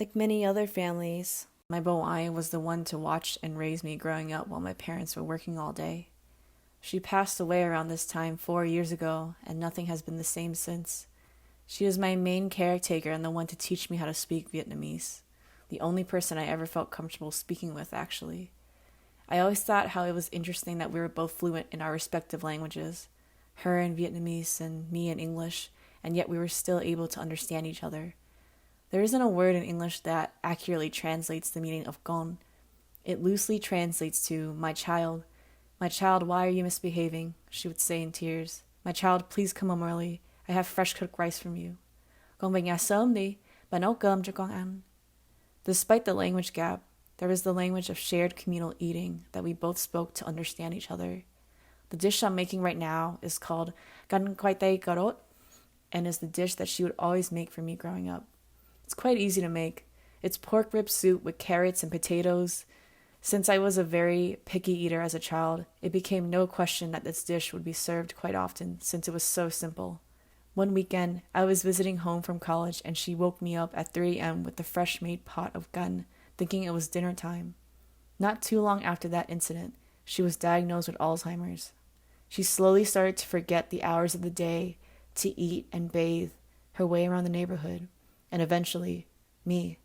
Like many other families, my bà ngoại was the one to watch and raise me growing up while my parents were working all day. She passed away around this time 4 years ago, and nothing has been the same since. She was my main caretaker and the one to teach me how to speak Vietnamese. The only person I ever felt comfortable speaking with, actually. I always thought how it was interesting that we were both fluent in our respective languages, her in Vietnamese and me in English, and yet we were still able to understand each other. There isn't a word in English that accurately translates the meaning of con. It loosely translates to my child. My child, why are you misbehaving? She would say in tears. My child, please come home early. I have fresh cooked rice from you. Con về nhà sớm đi, bà nấu cơm cho con ăn. Despite the language gap, there was the language of shared communal eating that we both spoke to understand each other. The dish I'm making right now is called gan khoai tây cà rốt, and is the dish that she would always make for me growing up. It's quite easy to make. It's pork rib soup with carrots and potatoes. Since I was a very picky eater as a child, it became no question that this dish would be served quite often since it was so simple. One weekend, I was visiting home from college and she woke me up at 3 a.m. with the fresh-made pot of gun, thinking it was dinner time. Not too long after that incident, she was diagnosed with Alzheimer's. She slowly started to forget the hours of the day, to eat and bathe, her way around the neighborhood, and eventually, me.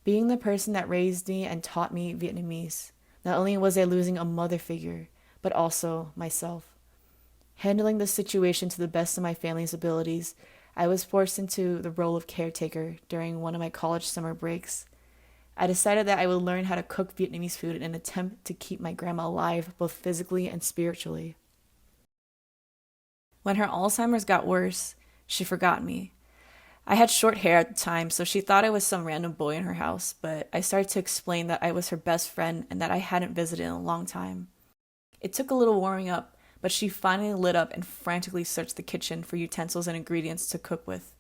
Being the person that raised me and taught me Vietnamese, not only was I losing a mother figure, but also myself. Handling this situation to the best of my family's abilities, I was forced into the role of caretaker during one of my college summer breaks. I decided that I would learn how to cook Vietnamese food in an attempt to keep my grandma alive both physically and spiritually. When her Alzheimer's got worse, she forgot me. I had short hair at the time, so she thought I was some random boy in her house, but I started to explain that I was her best friend and that I hadn't visited in a long time. It took a little warming up, but she finally lit up and frantically searched the kitchen for utensils and ingredients to cook with.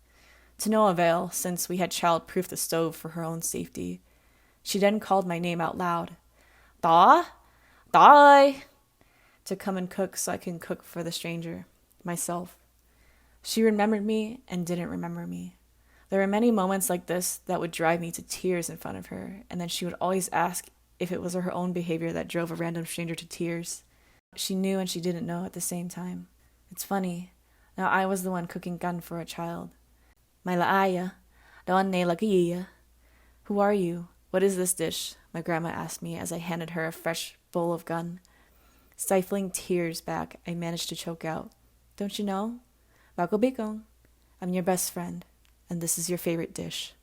To no avail, since we had child-proofed the stove for her own safety. She then called my name out loud. Da? Da ơi! To come and cook so I can cook for the stranger, myself. She remembered me and didn't remember me. There were many moments like this that would drive me to tears in front of her, and then she would always ask if it was her own behavior that drove a random stranger to tears. She knew and she didn't know at the same time. It's funny. Now I was the one cooking gun for a child. Mày là ai vậy? Đồ ăn này là cái gì vậy? Who are you? What is this dish? My grandma asked me as I handed her a fresh bowl of gun. Stifling tears back, I managed to choke out. Don't you know? Bà có biết không? I'm your best friend, and this is your favorite dish.